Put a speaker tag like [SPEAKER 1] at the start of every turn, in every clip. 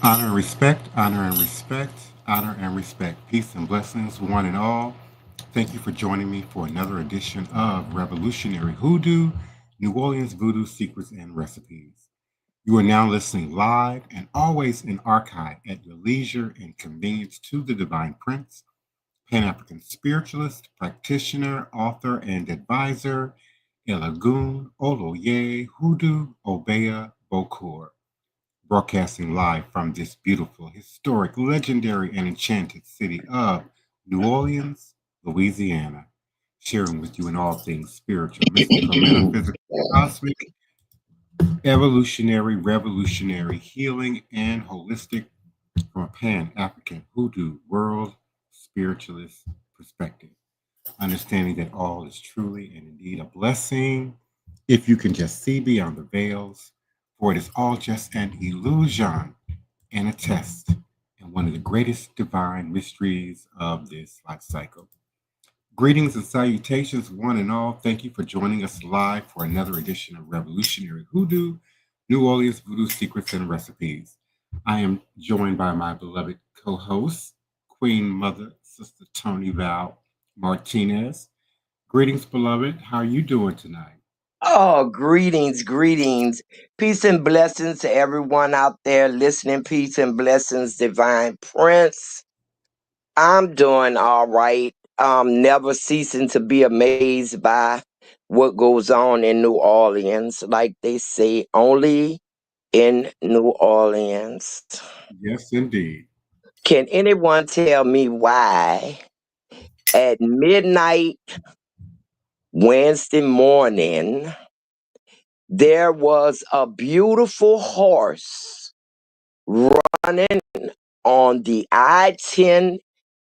[SPEAKER 1] Honor and respect, honor and respect, honor and respect. Peace and blessings, one and all. Thank you for joining me for another edition of Revolutionary Hoodoo, New Orleans Voodoo Secrets and Recipes. You are now listening live and always in archive at your leisure and convenience to the Divine Prince, Pan African spiritualist, practitioner, author, and advisor, Elagun Oloye Hoodoo Obeya Bokur, broadcasting live from this beautiful, historic, legendary, and enchanted city of New Orleans, Louisiana, sharing with you in all things spiritual, mystical, metaphysical, cosmic, evolutionary, revolutionary, healing, and holistic from a Pan African hoodoo world spiritualist perspective. Understanding that all is truly and indeed a blessing if you can just see beyond the veils, for it is all just an illusion and a test, and one of the greatest divine mysteries of this life cycle. Greetings and salutations, one and all. Thank you for joining us live for another edition of Revolutionary Hoodoo, New Orleans Voodoo Secrets and Recipes. I am joined by my beloved co host, Queen Mother, Sister Tony Val Martinez. Greetings, beloved. How are you doing tonight?
[SPEAKER 2] Oh, greetings, greetings. Peace and blessings to everyone out there listening. Peace and blessings, Divine Prince. I'm doing all right. Never ceasing to be amazed by what goes on in New Orleans. Like they say, only in New Orleans.
[SPEAKER 1] Yes, indeed.
[SPEAKER 2] Can anyone tell me why at midnight Wednesday morning there was a beautiful horse running on the I-10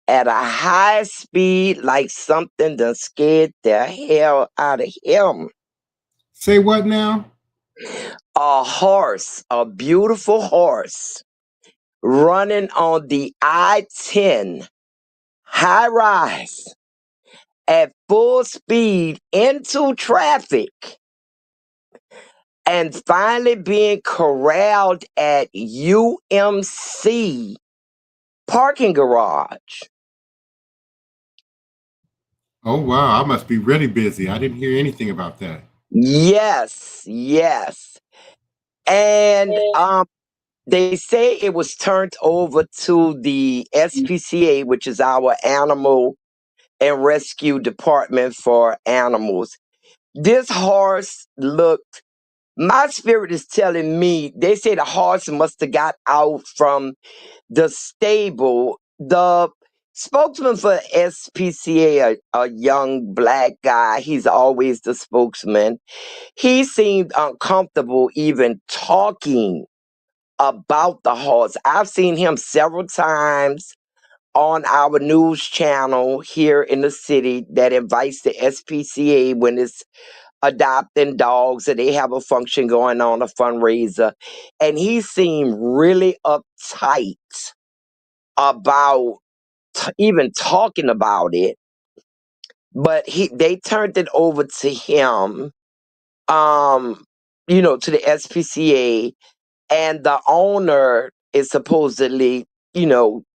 [SPEAKER 2] at a high speed like something that scared the hell out of him?
[SPEAKER 1] Say what now?
[SPEAKER 2] A horse, a beautiful horse, running on the I-10 high rise at full speed into traffic and finally being corralled at UMC parking garage.
[SPEAKER 1] Oh, wow. I must be really busy. I didn't hear anything about that.
[SPEAKER 2] Yes, yes. And they say it was turned over to the SPCA, which is our animal and rescue department for animals. This horse looked, my spirit is telling me, they say the horse must have got out from the stable. The spokesman for SPCA, a young black guy, he's always the spokesman. He seemed uncomfortable even talking about the horse. I've seen him several times on our news channel here in the city that invites the SPCA when it's adopting dogs and they have a function going on, a fundraiser. And he seemed really uptight about even talking about it. But they turned it over to him, um, to the SPCA, and the owner is supposedly,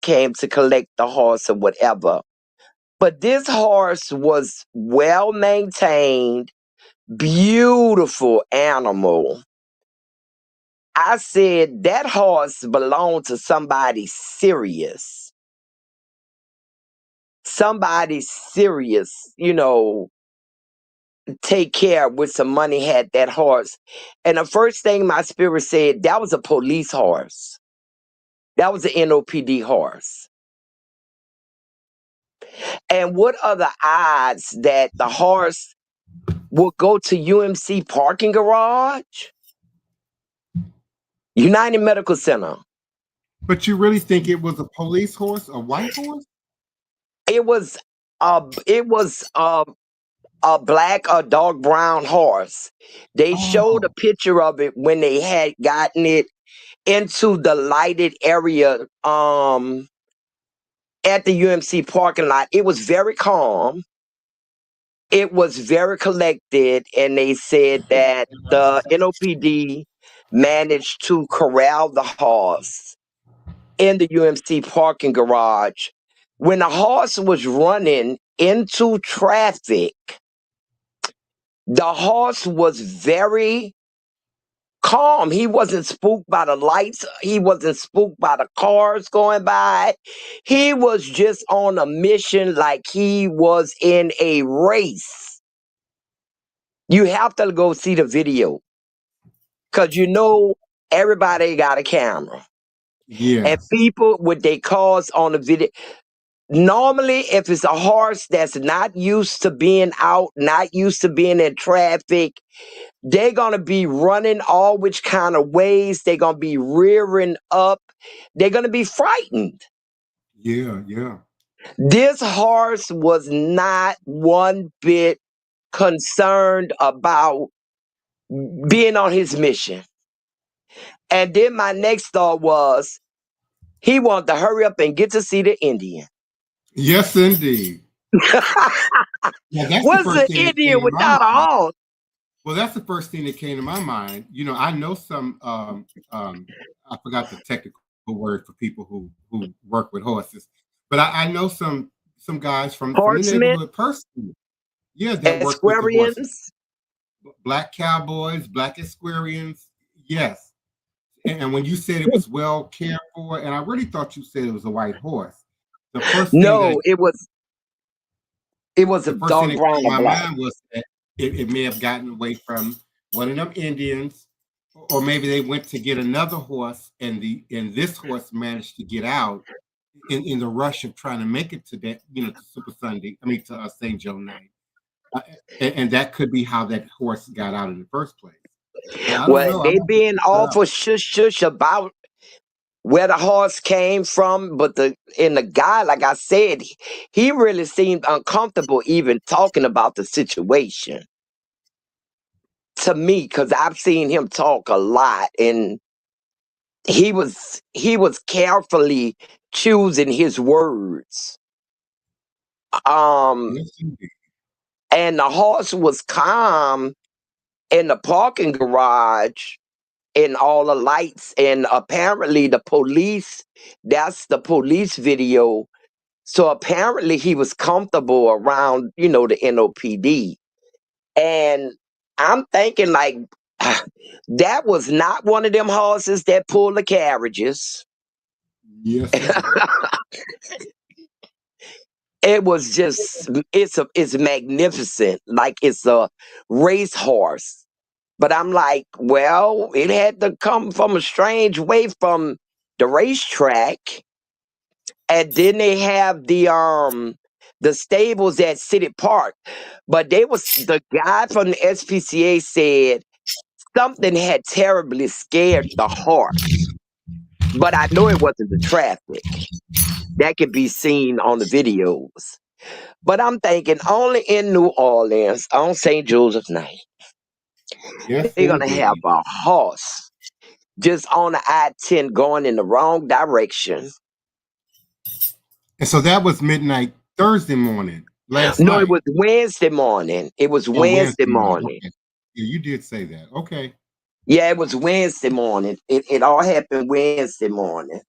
[SPEAKER 2] came to collect the horse or whatever. But this horse was well maintained, beautiful animal. I said that horse belonged to somebody serious. Somebody serious, take care with some money had that horse. And the first thing my spirit said, that was a police horse. That was an NOPD horse. And what are the odds that the horse will go to UMC parking garage? United Medical Center.
[SPEAKER 1] But you really think it was a police horse, a white horse?
[SPEAKER 2] It was a black or dark brown horse. They showed a
[SPEAKER 1] Oh,
[SPEAKER 2] picture of it when they had gotten it into the lighted area at the UMC parking lot. It was very calm. It was very collected, and they said that the NOPD managed to corral the horse. in the UMC parking garage. When the horse was running into traffic, the horse was very calm. He wasn't spooked by the lights. He wasn't spooked by the cars going by. He was just on a mission like he was in a race. You have to go see the video because everybody got a camera. And
[SPEAKER 1] Yes.
[SPEAKER 2] people with their cars on the video. Normally, if it's a horse that's not used to being out, not used to being in traffic, they're going to be running all which kind of ways. They're going to be rearing up. They're going to be frightened.
[SPEAKER 1] Yeah. Yeah.
[SPEAKER 2] This horse was not one bit concerned about being on his mission. And then my next thought was he wanted to hurry up and get to see the Indian.
[SPEAKER 1] Yes, indeed. Yeah, that's the
[SPEAKER 2] What's
[SPEAKER 1] first
[SPEAKER 2] the
[SPEAKER 1] thing that came
[SPEAKER 2] Indian
[SPEAKER 1] to my
[SPEAKER 2] without a
[SPEAKER 1] mind.
[SPEAKER 2] horse?
[SPEAKER 1] Well, that's the first thing that came to my mind. I know some. I forgot the technical word for people who work with horses, but I know some guys from the
[SPEAKER 2] Horsemen,
[SPEAKER 1] neighborhood personally. Yeah, that work with the horses.
[SPEAKER 2] Esquarians.
[SPEAKER 1] Black cowboys, black Esquarians. Yes, and when you said it was well cared for, and I really thought you said it was a white horse. The first thing that
[SPEAKER 2] No, it was a
[SPEAKER 1] the first thing
[SPEAKER 2] dark
[SPEAKER 1] that
[SPEAKER 2] brown
[SPEAKER 1] came to
[SPEAKER 2] or
[SPEAKER 1] my
[SPEAKER 2] black.
[SPEAKER 1] mind was that it may have gotten away from one of them Indians, or maybe they went to get another horse, and this horse managed to get out in the rush of trying to make it to that, to Super Sunday. I mean, to St. Joe night, and that could be how that horse got out in the first place. I don't
[SPEAKER 2] Well,
[SPEAKER 1] know. I'm
[SPEAKER 2] they
[SPEAKER 1] gonna have to
[SPEAKER 2] being
[SPEAKER 1] check it out.
[SPEAKER 2] awful shush about where the horse came from, but the guy, like I said, he really seemed uncomfortable even talking about the situation to me because I've seen him talk a lot, and he was carefully choosing his words. Um,
[SPEAKER 1] Yes, indeed.
[SPEAKER 2] and the horse was calm in the parking garage and all the lights, and apparently that's the police video. So apparently he was comfortable around, the NOPD. And I'm thinking like that was not one of them horses that pull the carriages.
[SPEAKER 1] Yes, indeed.
[SPEAKER 2] It was just it's magnificent. Like it's a racehorse. But I'm like, well, it had to come from a strange way from the racetrack. And then they have the stables at City Park. But the guy from the SPCA said something had terribly scared the horse. But I know it wasn't the traffic. That could be seen on the videos. But I'm thinking only in New Orleans on St. Joseph's night,
[SPEAKER 1] Yes,
[SPEAKER 2] they're gonna have
[SPEAKER 1] indeed.
[SPEAKER 2] a horse just on the I-10 going in the wrong direction.
[SPEAKER 1] And so that was midnight Thursday morning, last
[SPEAKER 2] No, it
[SPEAKER 1] night.
[SPEAKER 2] was Wednesday morning. It was
[SPEAKER 1] Oh,
[SPEAKER 2] Wednesday
[SPEAKER 1] Wednesday morning.
[SPEAKER 2] morning.
[SPEAKER 1] Okay. Yeah, you did say that. Okay.
[SPEAKER 2] Yeah, it was Wednesday morning. It all happened Wednesday morning.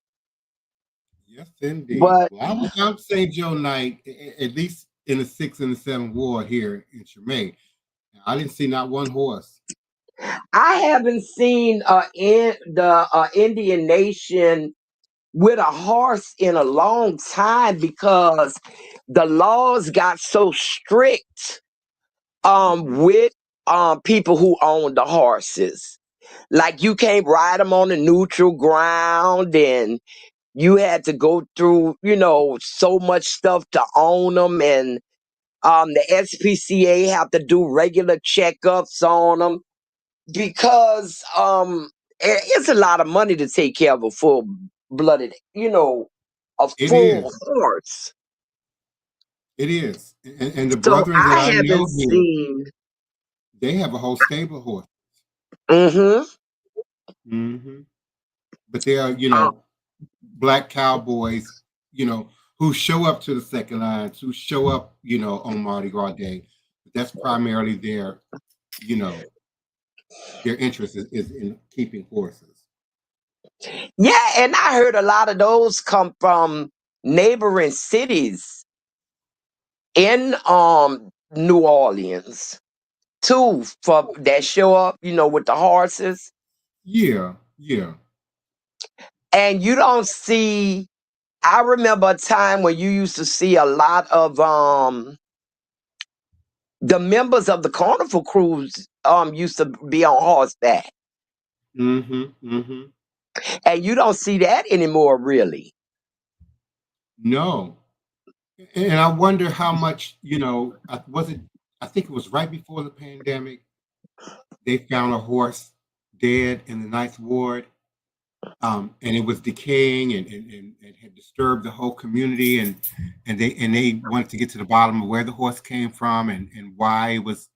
[SPEAKER 1] Yes, indeed.
[SPEAKER 2] But
[SPEAKER 1] Well, I was out St. Joe night, at least in the 6th and the 7th ward here in Treme. I didn't see not one horse.
[SPEAKER 2] I haven't seen in the Indian Nation with a horse in a long time because the laws got so strict
[SPEAKER 1] Mhm.
[SPEAKER 2] with people who own the horses. Like you can't ride them on the neutral ground, and you had to go through, so much stuff to own them, and the SPCA have to do regular checkups on them because it's a lot of money to take care of a full blooded, a
[SPEAKER 1] It
[SPEAKER 2] full
[SPEAKER 1] is.
[SPEAKER 2] horse.
[SPEAKER 1] It is. And the
[SPEAKER 2] So
[SPEAKER 1] brethren that
[SPEAKER 2] I
[SPEAKER 1] I know
[SPEAKER 2] haven't
[SPEAKER 1] here,
[SPEAKER 2] seen.
[SPEAKER 1] they have a whole stable of horse.
[SPEAKER 2] Mm-hmm.
[SPEAKER 1] Hmm. But they are,
[SPEAKER 2] Uh,
[SPEAKER 1] black cowboys, who show up to the second lines, who show up, on Mardi Gras Day. That's primarily you know, their interest is in keeping horses.
[SPEAKER 2] Yeah, and I heard a lot of those come from neighboring cities in New Orleans too, for that show up, with the horses.
[SPEAKER 1] Yeah, yeah.
[SPEAKER 2] And you don't see, I remember a time when you used to see a lot of the members of the carnival crews used to be on horseback.
[SPEAKER 1] Mm-hmm. Mm-hmm.
[SPEAKER 2] And you don't see that anymore, really.
[SPEAKER 1] No. And I wonder how much, was it, I think it was right before the pandemic, they found a horse dead in the ninth ward. And it was decaying and had disturbed the whole community, and they wanted to get to the bottom of where the horse came from and why it was,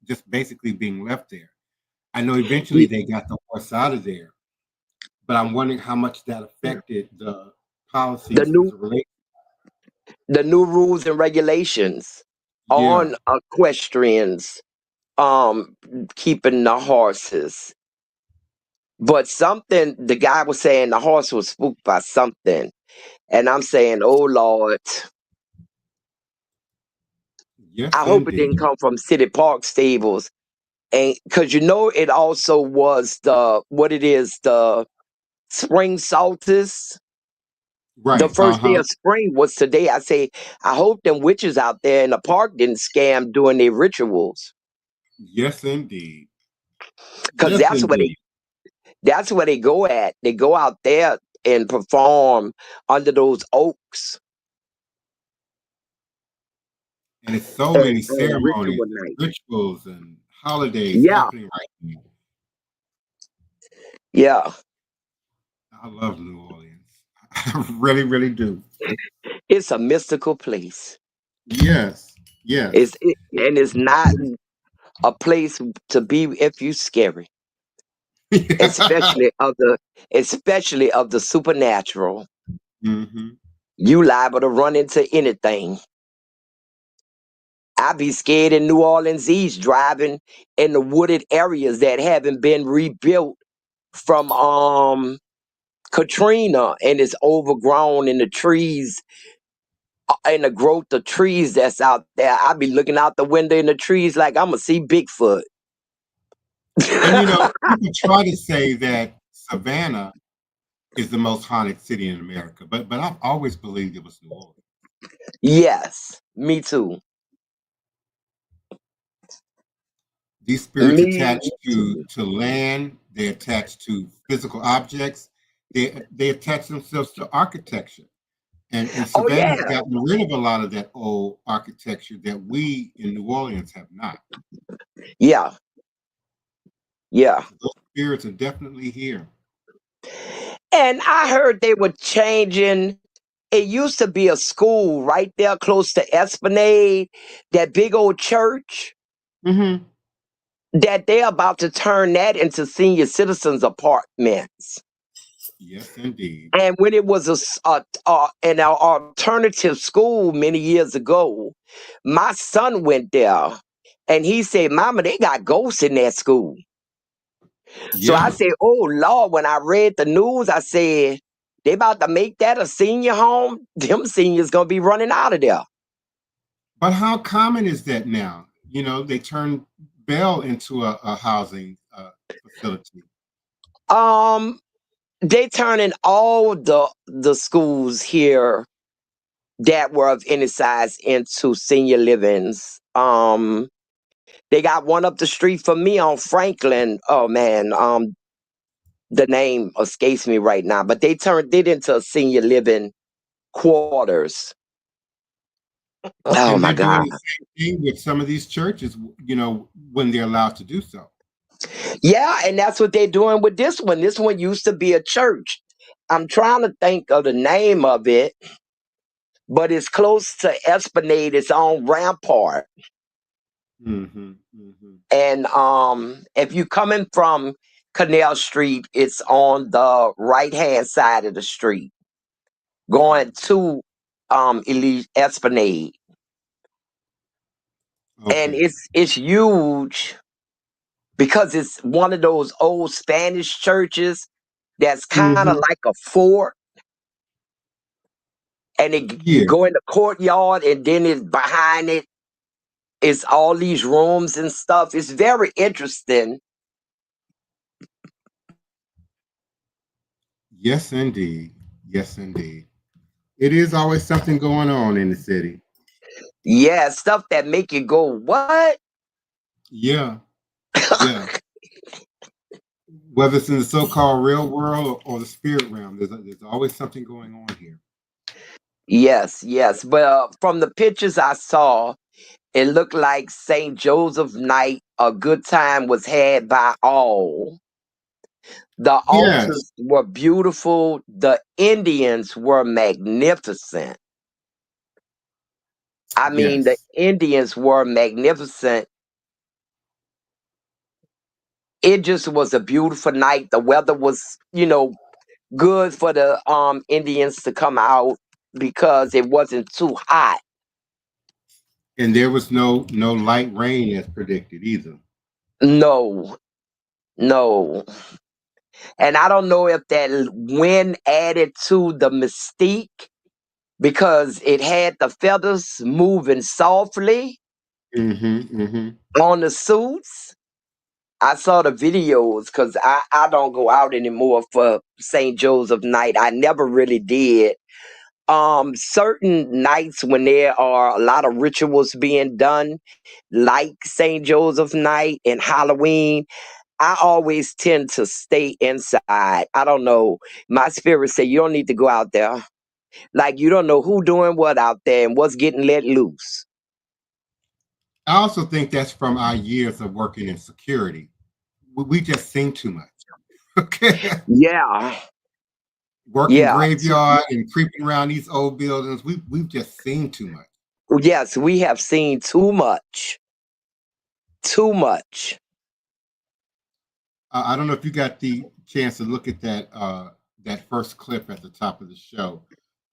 [SPEAKER 1] just basically being left there. I know eventually
[SPEAKER 2] Y-
[SPEAKER 1] they got the horse out of there, but I'm wondering how much that affected the
[SPEAKER 2] The
[SPEAKER 1] policies as
[SPEAKER 2] new
[SPEAKER 1] it relates.
[SPEAKER 2] the new rules and regulations
[SPEAKER 1] Yeah,
[SPEAKER 2] on equestrians um keeping the horses. But something the guy was saying the horse was spooked by something. And I'm saying, oh Lord, I
[SPEAKER 1] yes,
[SPEAKER 2] hope it
[SPEAKER 1] indeed.
[SPEAKER 2] didn't come from City Park stables. And because it also was the spring solstice. The
[SPEAKER 1] Right.
[SPEAKER 2] first day
[SPEAKER 1] Uh-huh.
[SPEAKER 2] of spring was today. I say, I hope them witches out there in the park didn't scam doing their rituals.
[SPEAKER 1] Yes, indeed.
[SPEAKER 2] Because
[SPEAKER 1] Yes, indeed.
[SPEAKER 2] that's where they go at. They go out there and perform under those oaks
[SPEAKER 1] And it's so
[SPEAKER 2] and,
[SPEAKER 1] many
[SPEAKER 2] and
[SPEAKER 1] ceremonies
[SPEAKER 2] ritual
[SPEAKER 1] and
[SPEAKER 2] night.
[SPEAKER 1] rituals and holidays
[SPEAKER 2] Yeah,
[SPEAKER 1] happening right now.
[SPEAKER 2] yeah.
[SPEAKER 1] I love New Orleans. I really, really do.
[SPEAKER 2] It's a mystical place.
[SPEAKER 1] Yes, yes.
[SPEAKER 2] And it's not a place to be if you scary, especially of the supernatural.
[SPEAKER 1] Hmm.
[SPEAKER 2] You liable to run into anything. I be scared in New Orleans East driving in the wooded areas that haven't been rebuilt from Katrina, and it's overgrown in the trees and the growth of trees that's out there. I be looking out the window in the trees like I'm gonna see Bigfoot.
[SPEAKER 1] And people try to say that Savannah is the most haunted city in America, but I've always believed it was New Orleans.
[SPEAKER 2] Yes, me too.
[SPEAKER 1] These spirits
[SPEAKER 2] Me
[SPEAKER 1] attach to
[SPEAKER 2] too.
[SPEAKER 1] land, they attach to physical objects, they attach themselves to architecture. And
[SPEAKER 2] Oh yeah,
[SPEAKER 1] Savannah's gotten rid of a lot of that old architecture that we in New Orleans have not.
[SPEAKER 2] yeah, yeah.
[SPEAKER 1] So those spirits are definitely here.
[SPEAKER 2] And I heard they were changing. It used to be a school right there close to Esplanade, that big old church.
[SPEAKER 1] Hmm.
[SPEAKER 2] That they're about to turn that into senior citizens apartments.
[SPEAKER 1] Yes, indeed.
[SPEAKER 2] And when it was an alternative school many years ago, my son went there, and he said, "Mama, they got ghosts in that school." So I
[SPEAKER 1] Yeah.
[SPEAKER 2] said, "Oh Lord!" When I read the news, I said, "They about to make that a senior home. Them seniors gonna be running out of there."
[SPEAKER 1] But how common is that now? They turned Bell into a housing facility.
[SPEAKER 2] Um, they turning all the schools here that were of any size into senior livings. They got one up the street from me on Franklin. Oh man, the name escapes me right now, but they turned it into senior living quarters. Oh
[SPEAKER 1] And
[SPEAKER 2] my
[SPEAKER 1] they're doing
[SPEAKER 2] God.
[SPEAKER 1] the same thing with some of these churches, when they're allowed to do so.
[SPEAKER 2] Yeah, and that's what they're doing with this one. This one used to be a church. I'm trying to think of the name of it, but it's close to Esplanade. It's on Rampart.
[SPEAKER 1] Hmm. Hmm.
[SPEAKER 2] And if you coming from Canal Street, it's on the right hand side of the street, going to Elite Esplanade. And
[SPEAKER 1] Okay.
[SPEAKER 2] it's huge because it's one of those old Spanish churches. that's kind of
[SPEAKER 1] Mhm.
[SPEAKER 2] like a fort, and
[SPEAKER 1] Yeah.
[SPEAKER 2] you go in the courtyard, and then it's behind it is all these rooms and stuff. It's very interesting.
[SPEAKER 1] Yes, indeed. Yes, indeed. It is always something going on in the city.
[SPEAKER 2] Yeah, stuff that make you go, what?
[SPEAKER 1] Yeah. Yeah. Whether it's in the so-called real world or the spirit realm, there's always something going on here.
[SPEAKER 2] Yes, yes. But from the pictures I saw, it looked like St. Joseph night, a good time was had by all. The
[SPEAKER 1] Yes.
[SPEAKER 2] altars were beautiful. The Indians were magnificent. I mean, the
[SPEAKER 1] Yes.
[SPEAKER 2] Indians were magnificent. It just was a beautiful night. The weather was, good for the Indians to come out because it wasn't too hot.
[SPEAKER 1] And there was no light rain as predicted either.
[SPEAKER 2] No, no. And I don't know if that wind added to the mystique because it had the feathers moving softly
[SPEAKER 1] Mm-hmm. Mm-hmm.
[SPEAKER 2] on the suits. I saw the videos because I don't go out anymore for St. Joseph night. I never really did. Certain nights when there are a lot of rituals being done, like St. Joseph night and Halloween, I always tend to stay inside. I don't know. My spirit say you don't need to go out there. Like you don't know who doing what out there and what's getting let loose.
[SPEAKER 1] I also think that's from our years of working in security. We just sing too much. Okay.
[SPEAKER 2] Yeah,
[SPEAKER 1] Working
[SPEAKER 2] yeah.
[SPEAKER 1] graveyard and creeping around these old buildings. We've just seen too much.
[SPEAKER 2] Yes, we have seen too much. Too much.
[SPEAKER 1] I don't know if you got the chance to look at that first clip at the top of the show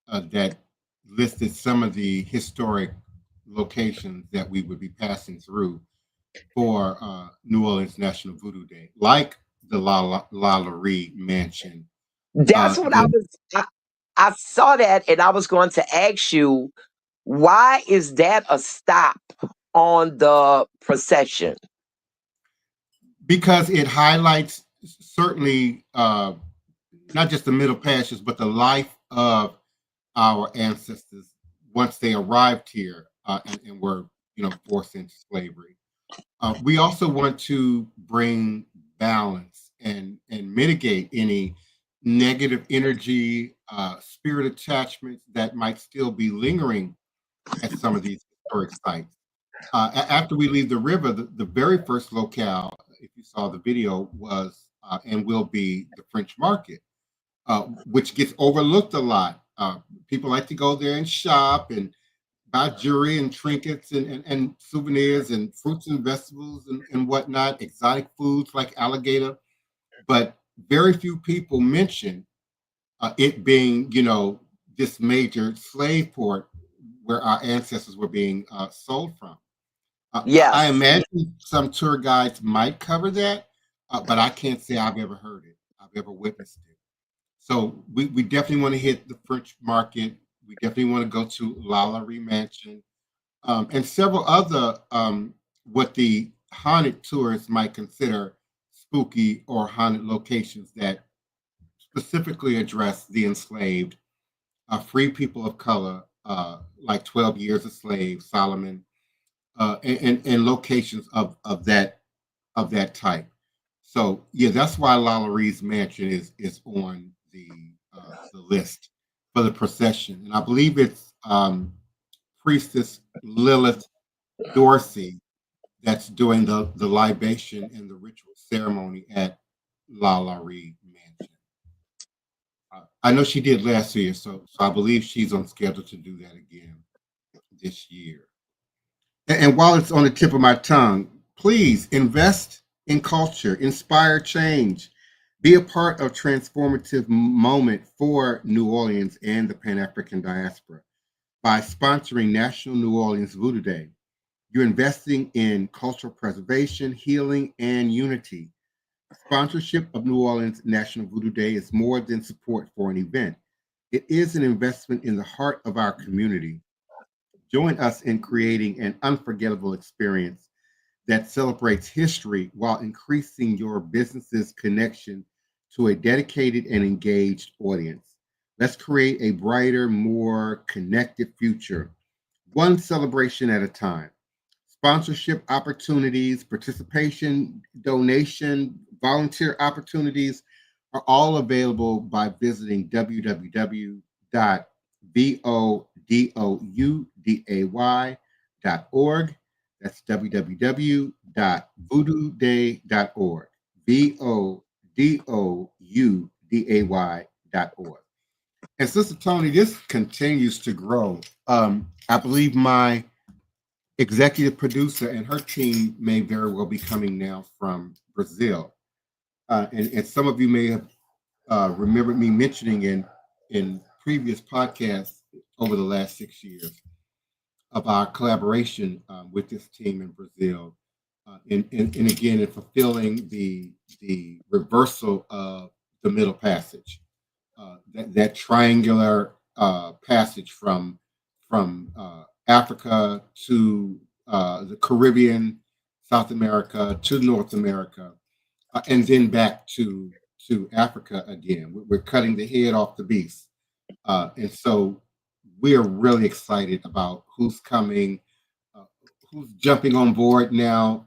[SPEAKER 1] that listed some of the historic locations that we would be passing through for New Orleans National Voodoo Day, like the La Mansion.
[SPEAKER 2] That's what
[SPEAKER 1] The
[SPEAKER 2] I saw that and I was going to ask you, why is that a stop on the procession?
[SPEAKER 1] Because it highlights certainly not just the Middle Passage, but the life of our ancestors once they arrived here and were, forced into slavery. We also want to bring balance and mitigate any negative energy, spirit attachments that might still be lingering at some of these historic sites. After we leave the river, the very first locale, if you saw the video, was and will be the French Market, which gets overlooked a lot. People like to go there and shop and buy jewelry and trinkets and souvenirs and fruits and vegetables and whatnot, exotic foods like alligator. But very few people mention it being, this major slave port where our ancestors were being sold from. I
[SPEAKER 2] Yes.
[SPEAKER 1] imagine some tour guides might cover that, but I can't say I've ever heard it. I've ever witnessed it. So we definitely want to hit the French Market. We definitely want to go to Lalaurie Mansion and several other what the haunted tourists might consider spooky or haunted locations that specifically address the enslaved, free people of color, like 12 Years a Slave, Solomon, and locations of that type. So yeah, that's why Lalaurie Mansion is on the list for the procession, and I believe it's Priestess Lilith Dorsey that's doing the libation and the ritual ceremony at Lalaurie Mansion. I know she did last year, so I believe she's on schedule to do that again this year. And while it's on the tip of my tongue, please invest in culture, inspire change, be a part of transformative moment for New Orleans and the Pan African diaspora by sponsoring National New Orleans Voodoo Day. You're investing in cultural preservation, healing, and unity. Sponsorship of New Orleans National Voodoo Day is more than support for an event. It is an investment in the heart of our community. Join us in creating an unforgettable experience that celebrates history while increasing your business's connection to a dedicated and engaged audience. Let's create a brighter, more connected future, one celebration at a time. Sponsorship opportunities, participation, donation, volunteer opportunities are all available by visiting www.vodouday.org. That's www.voodooday.org. VODOUDAY.org. And Sister Tony, this continues to grow. I believe my executive producer and her team may very well be coming now from Brazil. And some of you may have remembered me mentioning in previous podcasts over the last 6 years of our collaboration with this team in Brazil. And again, in fulfilling the reversal of the Middle Passage, that triangular passage from Africa to the Caribbean, South America to North America, and then back to Africa again. We're cutting the head off the beast, and so we are really excited about who's coming, uh, who's jumping on board now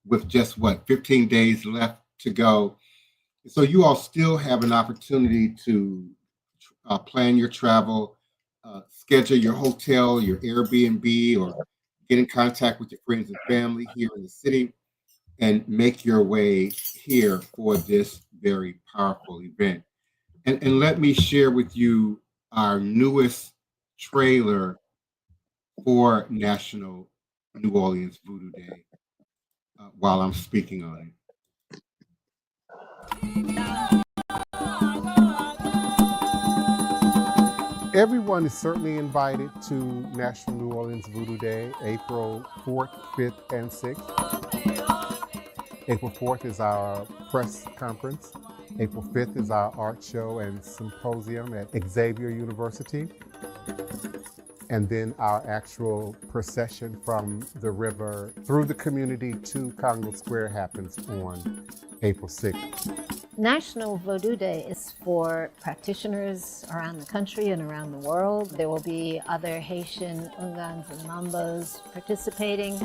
[SPEAKER 1] with just 15 days left to go. So you all still have an opportunity to plan your travel, schedule your hotel, your Airbnb, or get in contact with your friends and family here in the city and make your way here for this very powerful event. And let me share with you our newest trailer for National New Orleans Voodoo Day while I'm speaking on it. Everyone is certainly invited to National New Orleans Voodoo Day, April 4th, 5th, and 6th. April 4th is our press conference. April 5th is our art show and symposium at Xavier University. And then our actual procession from the river through the community to Congo Square happens on April 6th.
[SPEAKER 3] National Vodou Day is for practitioners around the country and around the world. There will be other Haitian Ungans and Mambos participating.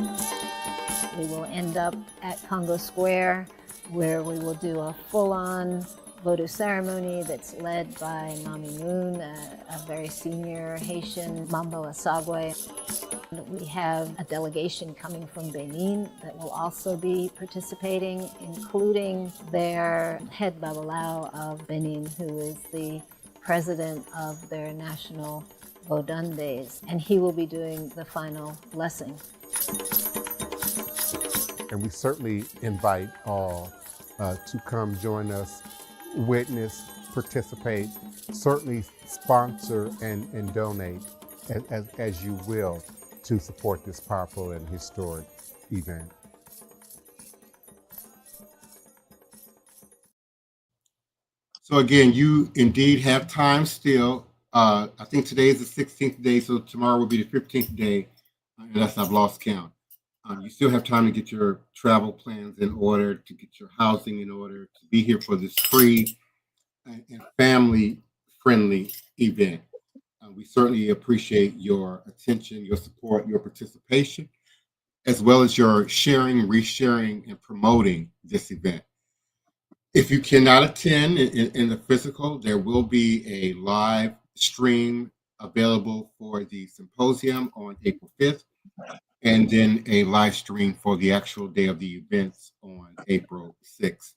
[SPEAKER 3] We will end up at Congo Square, where we will do a full-on Vodou ceremony that's led by Mami Moon, a very senior Haitian Mambo Asagwe. We have a delegation coming from Benin that will also be participating, including their head Babalao of Benin, who is the president of their national Vodun Days, and he will be doing the final blessing.
[SPEAKER 1] And we certainly invite all to come join us, witness, participate, certainly sponsor and donate as you will to support this powerful and historic event. So again, you indeed have time still. I think today is the 16th day, so tomorrow will be the 15th day, unless I've lost count. You still have time to get your travel plans in order, to get your housing in order, to be here for this free and family-friendly event. We certainly appreciate your attention, your support, your participation, as well as your sharing, resharing, and promoting this event. If you cannot attend in the physical, there will be a live stream available for the symposium on April 5th, and then a live stream for the actual day of the events on April 6th.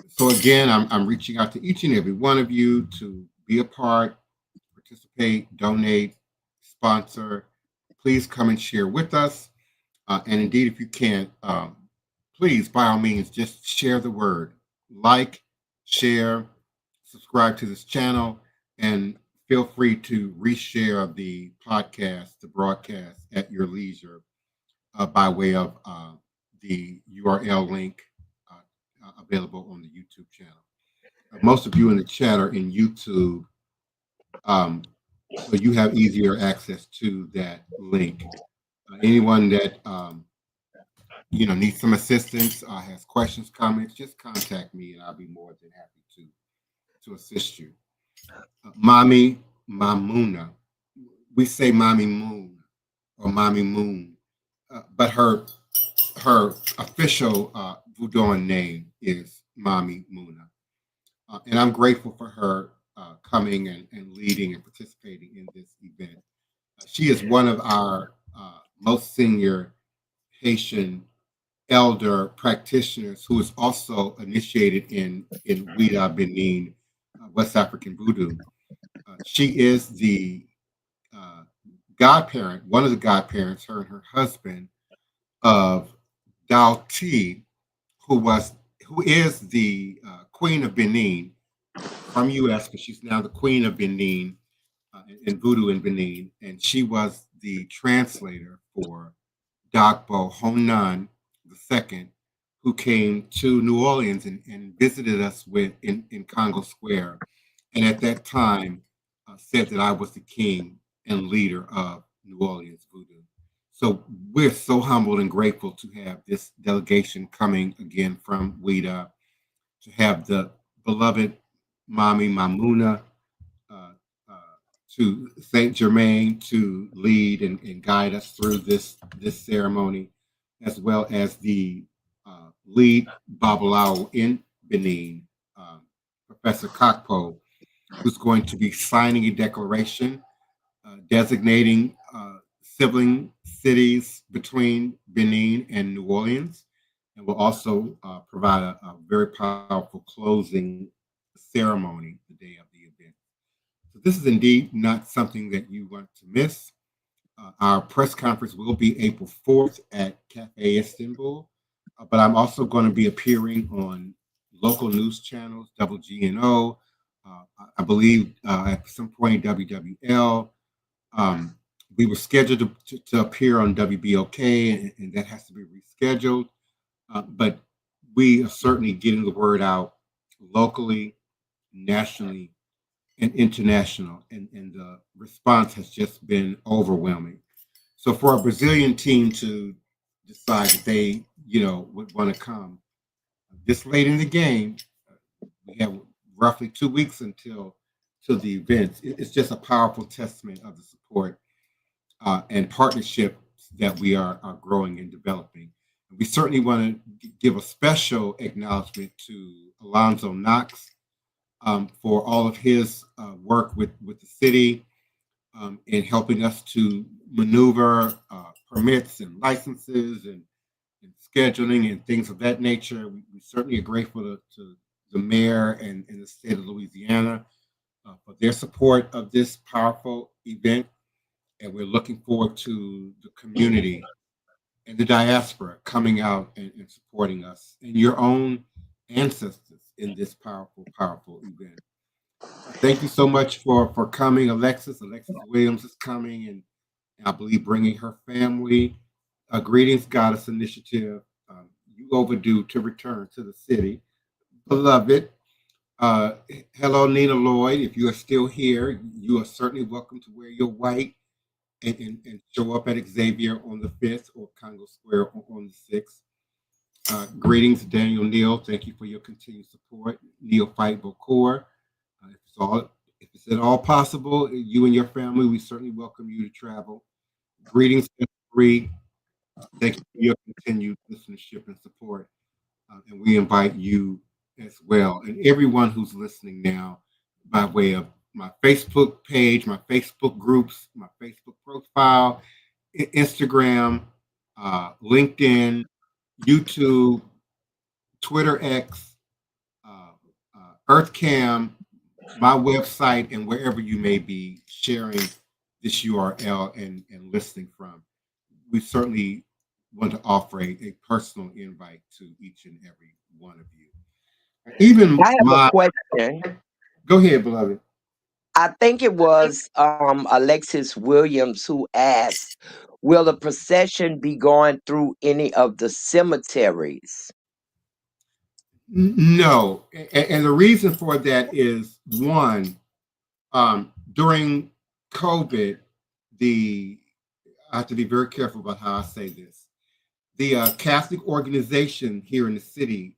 [SPEAKER 1] So again, I'm reaching out to each and every one of you to be a part, participate, donate, sponsor. Please come and share with us. And indeed, if you can, please, by all means, just share the word. Like, share, subscribe to this channel, and feel free to reshare the podcast, the broadcast at your leisure by way of the URL link available on the YouTube channel. Most of you in the chat are in YouTube, so you have easier access to that link. Anyone that needs some assistance, has questions, comments, just contact me, and I'll be more than happy to assist you. Mommy Mamuna, we say Mommy Moon or Mommy Moon, but her official Voodoo name is Mommy Muna. And I'm grateful for her coming and leading and participating in this event. She is one of our most senior Haitian elder practitioners who is also initiated in Ouida, Benin, West African Voodoo. She is the godparent, one of the godparents, her and her husband, of Dauti, who is the Queen of Benin from U.S., but she's now the Queen of Benin in Voodoo in Benin, and she was the translator for Dagbo Honan II, who came to New Orleans and visited us in Congo Square, and at that time said that I was the king and leader of New Orleans Voodoo. So we're so humbled and grateful to have this delegation coming again from Ouida, to have the beloved Mommy Mamuna to Saint Germain to lead and guide us through this ceremony, as well as the lead Babalao in Benin, Professor Kakpo, who's going to be signing a declaration designating sibling cities between Benin and New Orleans, and will also provide a very powerful closing ceremony the day of the event. So this is indeed not something that you want to miss. Our press conference will be April 4th at Cafe Istanbul, but I'm also going to be appearing on local news channels, WGNO, I believe at some point WWL. We were scheduled to appear on WBOK, and that has to be rescheduled. But we are certainly getting the word out locally, nationally, and international, and the response has just been overwhelming. So for a Brazilian team to decide that they, would want to come this late in the game, we have roughly 2 weeks until the event. It's just a powerful testament of the support and partnership that we are growing and developing. We certainly want to give a special acknowledgement to Alonzo Knox for all of his work with the city in helping us to maneuver permits and licenses and scheduling and things of that nature. We certainly are grateful to the mayor and the state of Louisiana for their support of this powerful event. And we're looking forward to the community and the diaspora coming out and supporting us and your own ancestors in this powerful, powerful event. Thank you so much for coming, Alexis. Alexis Williams is coming, and I believe bringing her family. Greetings, Goddess Initiative. You overdue to return to the city, beloved. Hello, Nina Lloyd. If you are still here, you are certainly welcome to wear your white and show up at Xavier on the 5th or Congo Square on the 6th. Greetings, Daniel Neal. Thank you for your continued support. Neophyte Bokor. If it's at all possible, you and your family, we certainly welcome you to travel. Greetings, Free. Thank you for your continued listenership and support. And we invite you as well, and everyone who's listening now by way of my Facebook page, my Facebook groups, my Facebook profile, Instagram, LinkedIn, YouTube, Twitter X, EarthCam, my website, and wherever you may be sharing this URL and listening from. We certainly want to offer a personal invite to each and every one of you. Even
[SPEAKER 2] I have a question.
[SPEAKER 1] Go ahead, beloved.
[SPEAKER 2] I think it was Alexis Williams who asked, will the procession be going through any of the cemeteries?
[SPEAKER 1] No, and the reason for that is one, during COVID, the I have to be very careful about how I say this. The Catholic organization here in the city,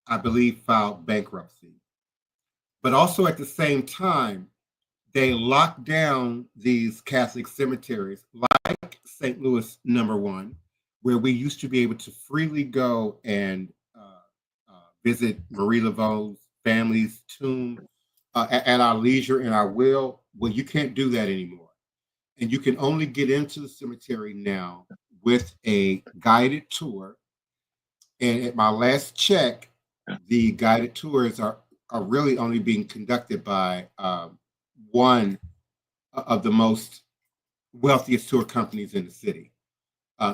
[SPEAKER 1] I believe, filed bankruptcy, but also at the same time, they locked down these Catholic cemeteries, like St. Louis Number One, where we used to be able to freely go and visit Marie Laveau's family's tomb at our leisure and our will. Well, you can't do that anymore. And you can only get into the cemetery now with a guided tour. And at my last check, the guided tours are really only being conducted by one of the most wealthiest tour companies in the city.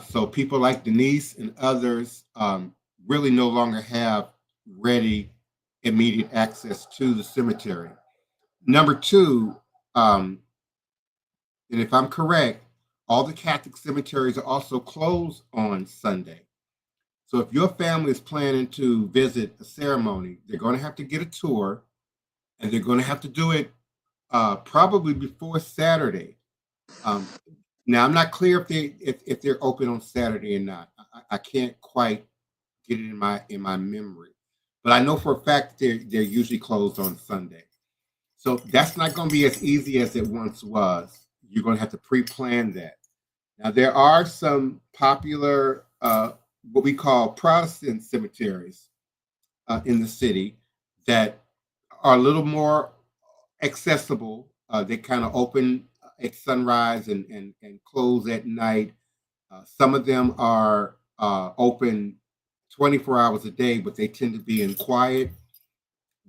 [SPEAKER 1] So people like Denise and others really no longer have ready, immediate access to the cemetery. Number two, and if I'm correct, all the Catholic cemeteries are also closed on Sunday. So if your family is planning to visit a ceremony, they're going to have to get a tour, and they're going to have to do it probably before Saturday. Um, Now I'm not clear if they're open on Saturday or not. I can't quite get it in my memory, but I know for a fact they're usually closed on Sunday. So that's not going to be as easy as it once was. You're going to have to pre-plan that. Now there are some popular what we call Protestant cemeteries in the city that are a little more accessible. They kind of open at sunrise and close at night. Some of them are open 24 hours a day, but they tend to be in quiet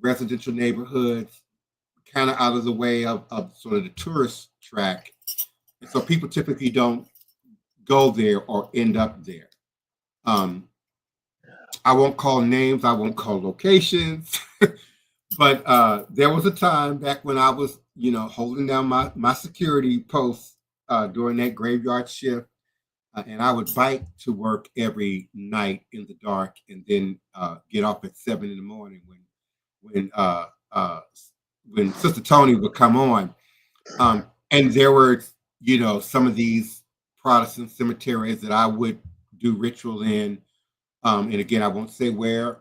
[SPEAKER 1] residential neighborhoods, kind of out of the way of sort of the tourist track. And so people typically don't go there or end up there. Um, I won't call names, I won't call locations, but there was a time back when I was, holding down my security post during that graveyard shift, and I would bike to work every night in the dark, and then get off at 7 in the morning when uh, uh, when Sister Tony would come on, and there were, some of these Protestant cemeteries that I would do ritual in. And again, I won't say where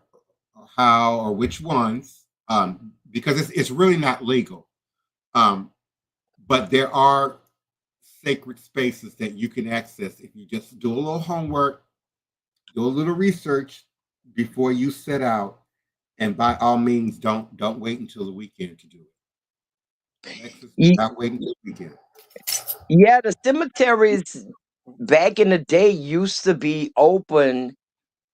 [SPEAKER 1] or how or which ones, because it's really not legal. Um, but there are sacred spaces that you can access if you just do a little homework, do a little research before you set out, and by all means, don't wait until the weekend to do it. Alexis, do
[SPEAKER 2] Ye-
[SPEAKER 1] not wait until the weekend.
[SPEAKER 2] Yeah, the cemeteries back in the day used to be open.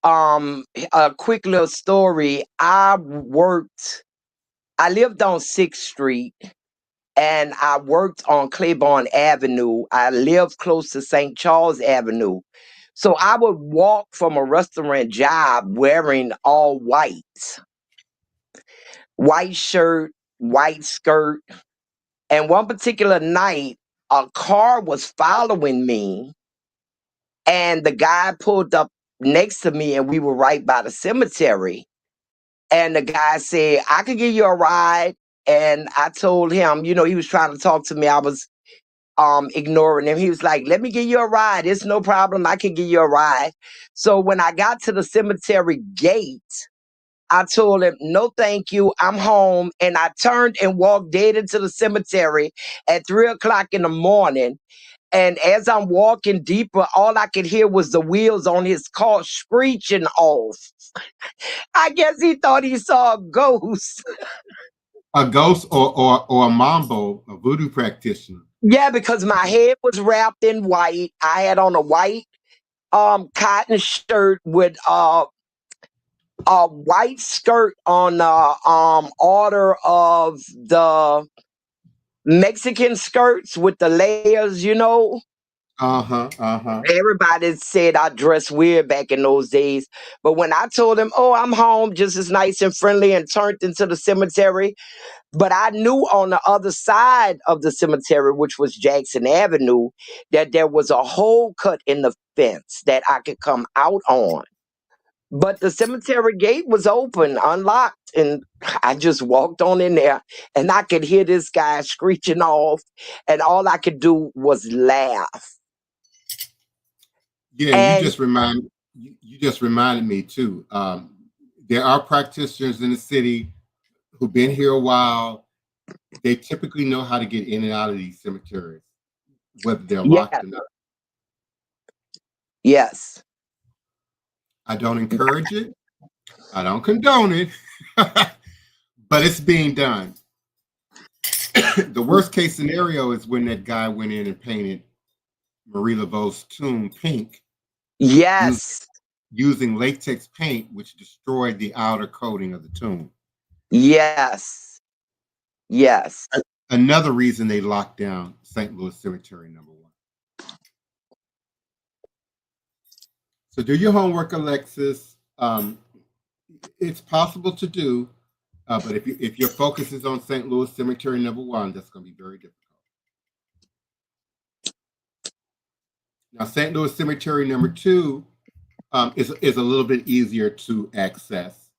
[SPEAKER 2] A quick little story. I lived on 6th Street and I worked on Claiborne Avenue. I lived close to St. Charles Avenue. So I would walk from a restaurant job wearing all white shirt, white skirt. And one particular night, a car was following me, and the guy pulled up next to me, and we were right by the cemetery. And the guy said, I could give you a ride. And I told him, he was trying to talk to me. I was ignoring him. He was like, let me give you a ride. It's no problem. I can give you a ride. So when I got to the cemetery gate, I told him, no, thank you. I'm home. And I turned and walked dead into the cemetery at 3 o'clock in the morning. And as I'm walking deeper, all I could hear was the wheels on his car screeching off. I guess he thought he saw a ghost.
[SPEAKER 1] A ghost or a mambo, a voodoo practitioner.
[SPEAKER 2] Yeah, because my head was wrapped in white. I had on a white cotton shirt with a white skirt on order of the Mexican skirts with the layers.
[SPEAKER 1] Uh-huh, uh-huh.
[SPEAKER 2] Everybody said I dressed weird back in those days. But when I told them, oh, I'm home, just as nice and friendly, and turned into the cemetery, but I knew on the other side of the cemetery, which was Jackson Avenue, that there was a hole cut in the fence that I could come out on. But the cemetery gate was open, unlocked, and I just walked on in there, and I could hear this guy screeching off, and all I could do was laugh.
[SPEAKER 1] Yeah,
[SPEAKER 2] And
[SPEAKER 1] you just reminded me too. There are practitioners in the city who've been here a while. They typically know how to get in and out of these cemeteries, whether they're locked
[SPEAKER 2] yeah,
[SPEAKER 1] or not.
[SPEAKER 2] yes,
[SPEAKER 1] I don't encourage it. I don't condone it, but it's being done. The worst case scenario is when that guy went in and painted Marie Laveau's tomb pink
[SPEAKER 2] yes,
[SPEAKER 1] using latex paint, which destroyed the outer coating of the tomb.
[SPEAKER 2] yes, yes.
[SPEAKER 1] Another reason they locked down St. Louis Cemetery #1. So do your homework, Alexis. It's possible to do, but if your focus is on St. Louis Cemetery #1, that's going to be very difficult. Now, St. Louis Cemetery #2 is a little bit easier to access.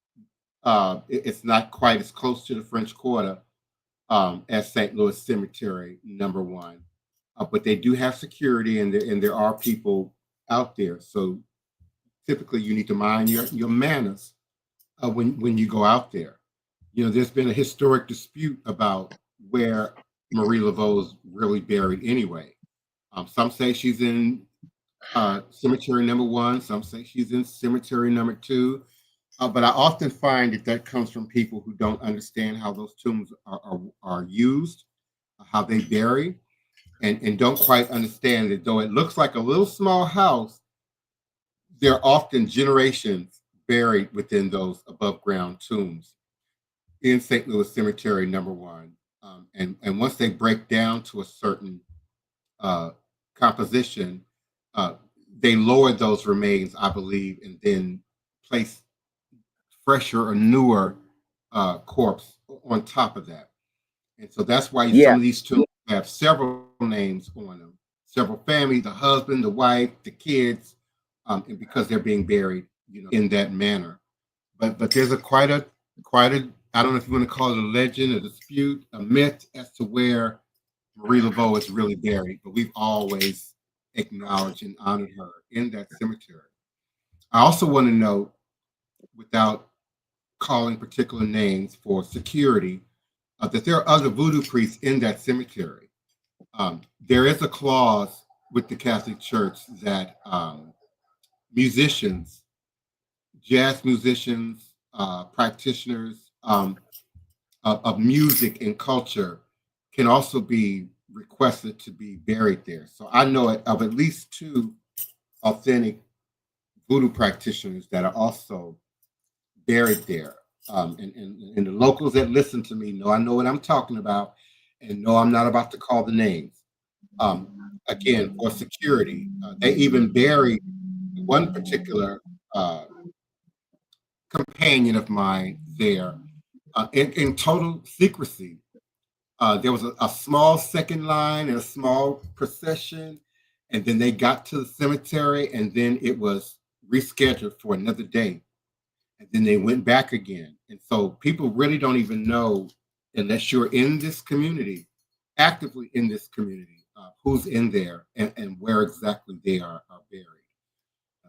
[SPEAKER 1] It's not quite as close to the French Quarter as St. Louis Cemetery #1, but they do have security, and there are people out there. So typically, you need to mind your manners when you go out there. You know, there's been a historic dispute about where Marie Laveau is really buried anyway. Some say she's in cemetery #1. Some say she's in cemetery #2. But I often find that comes from people who don't understand how those tombs are used, how they bury, and don't quite understand that though it looks like a little small house, there are often generations buried within those above ground tombs in St. Louis Cemetery #1. And once they break down to a certain composition, they lower those remains, I believe, and then place fresher or newer corpse on top of that. And so that's why some
[SPEAKER 2] Yeah,
[SPEAKER 1] of these tombs have several names on them, several families, the husband, the wife, the kids, and because they're being buried, in that manner. But there's quite a I don't know if you want to call it a legend, a dispute, a myth as to where Marie Laveau is really buried. But we've always acknowledged and honored her in that cemetery. I also want to note, without calling particular names for security, that there are other voodoo priests in that cemetery. There is a clause with the Catholic Church that musicians, jazz musicians, practitioners of music and culture can also be requested to be buried there. So I know of at least 2 authentic voodoo practitioners that are also buried there. And the locals that listen to me know I know what I'm talking about, and no, I'm not about to call the names. Again, for security, they even buried one particular companion of mine there in total secrecy. There was a small second line and a small procession, and then they got to the cemetery, and then it was rescheduled for another day. And then they went back again. And so people really don't even know, unless you're in this community, actively in this community, who's in there and where exactly they are buried.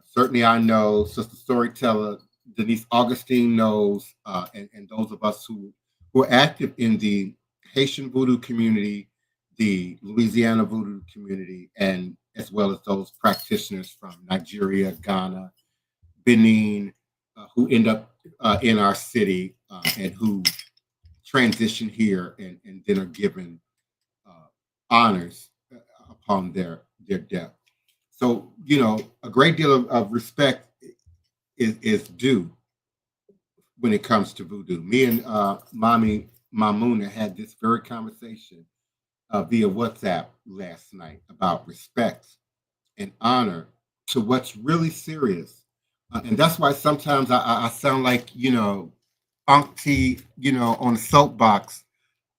[SPEAKER 1] Certainly, I know Sister Storyteller Denise Augustine knows, and those of us who are active in the Haitian Voodoo community, the Louisiana Voodoo community, and as well as those practitioners from Nigeria, Ghana, Benin, who end up in our city and who transition here and then are given honors upon their death. So, a great deal of respect is due when it comes to voodoo. Me and Mommy Mamuna had this very conversation via WhatsApp last night about respect and honor to what's really serious. And that's why sometimes I sound like, auntie, on a soapbox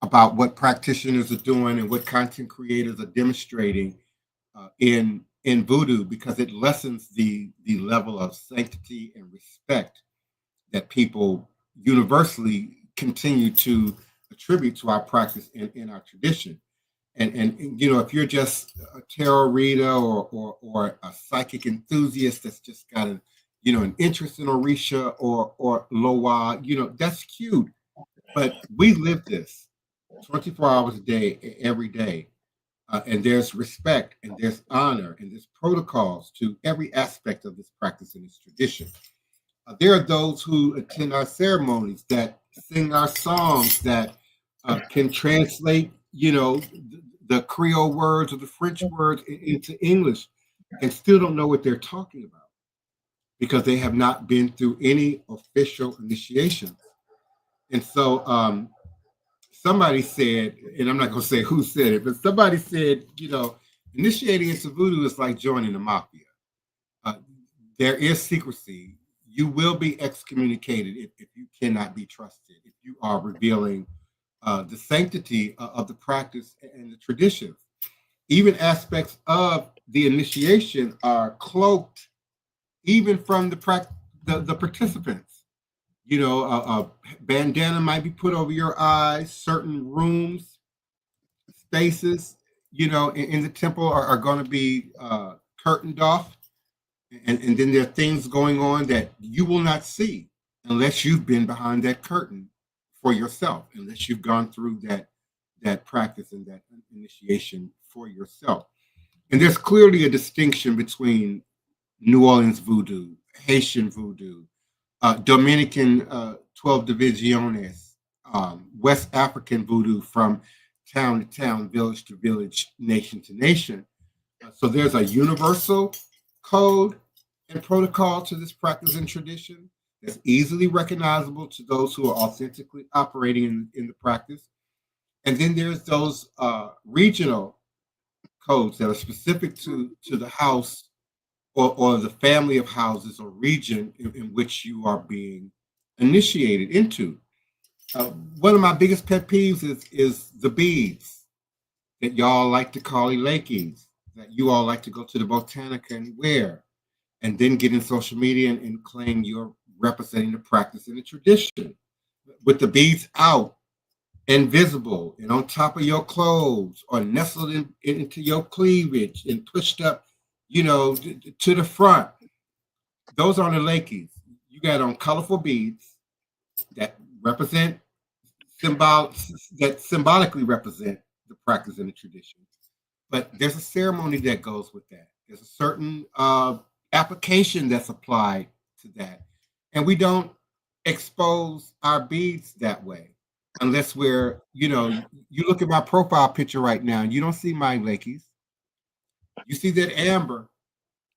[SPEAKER 1] about what practitioners are doing and what content creators are demonstrating in in voodoo because it lessens the level of sanctity and respect that people universally continue to attribute to our practice in our tradition. And you know, if you're just a tarot reader or a psychic enthusiast that's just got a an interest in Orisha or Loa, that's cute. But we live this 24 hours a day, every day. And there's respect and there's honor and there's protocols to every aspect of this practice and this tradition. There are those who attend our ceremonies that sing our songs that can translate, the Creole words or the French words into English and still don't know what they're talking about because they have not been through any official initiation. And so somebody said, and I'm not going to say who said it, but somebody said, initiating into voodoo is like joining the mafia. There is secrecy. You will be excommunicated if you cannot be trusted, if you are revealing the sanctity of the practice and the traditions. Even aspects of the initiation are cloaked even from the participants. A bandana might be put over your eyes. Certain rooms, spaces, in the temple are going to be curtained off. And then there are things going on that you will not see unless you've been behind that curtain for yourself, unless you've gone through that practice and that initiation for yourself. And there's clearly a distinction between New Orleans voodoo, Haitian voodoo, Dominican 12 divisiones, West African voodoo from town to town, village to village, nation to nation. So there's a universal code and protocol to this practice and tradition that's easily recognizable to those who are authentically operating in the practice. And then there's those regional codes that are specific to the house or the family of houses or region in which you are being initiated into. One of my biggest pet peeves is the beads that y'all like to call elekes, that you all like to go to the Botanica and wear, and then get in social media and claim you're representing the practice and the tradition. With the beads out and visible and on top of your clothes or nestled into your cleavage and pushed up, to the front. Those aren't elekes. You got on colorful beads that symbolically represent the practice and the tradition. But there's a ceremony that goes with that. There's a certain application that's applied to that. And we don't expose our beads that way unless we're, you look at my profile picture right now and you don't see my elekes. You see that amber,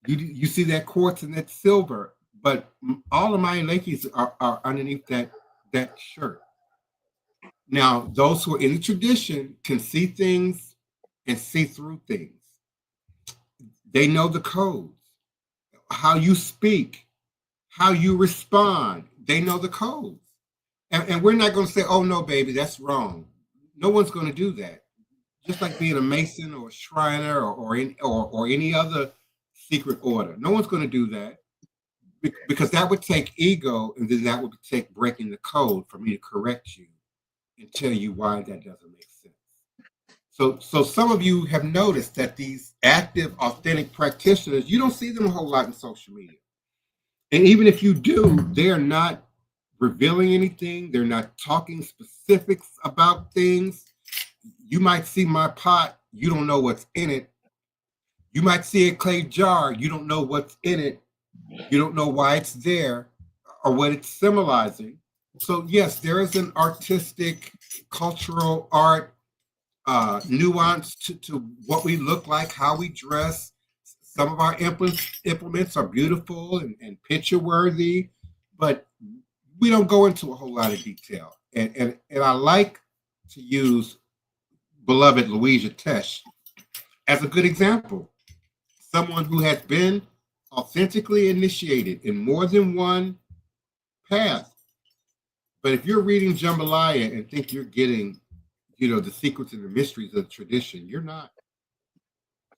[SPEAKER 1] you see that quartz and that silver, but all of my elekes are underneath that shirt. Now, those who are in the tradition can see things and see through things. They know the codes, how you speak, how you respond. They know the codes. And we're not going to say, oh, no, baby, that's wrong. No one's going to do that. Just like being a Mason or a Shriner or any other secret order. No one's going to do that because that would take ego, and then that would take breaking the code for me to correct you and tell you why that doesn't make sense. So some of you have noticed that these active, authentic practitioners, you don't see them a whole lot in social media. And even if you do, they are not revealing anything. They're not talking specifics about things. You might see my pot, you don't know what's in it. You might see a clay jar, you don't know what's in it. You don't know why it's there or what it's symbolizing. So yes, there is an artistic, cultural art nuance to what we look like, how we dress. Some of our implements are beautiful and picture worthy, but we don't go into a whole lot of detail. And I like to use beloved Louisa Tesh as a good example. Someone who has been authentically initiated in more than one path. But if you're reading Jambalaya and think you're getting, the secrets and the mysteries of the tradition, you're not.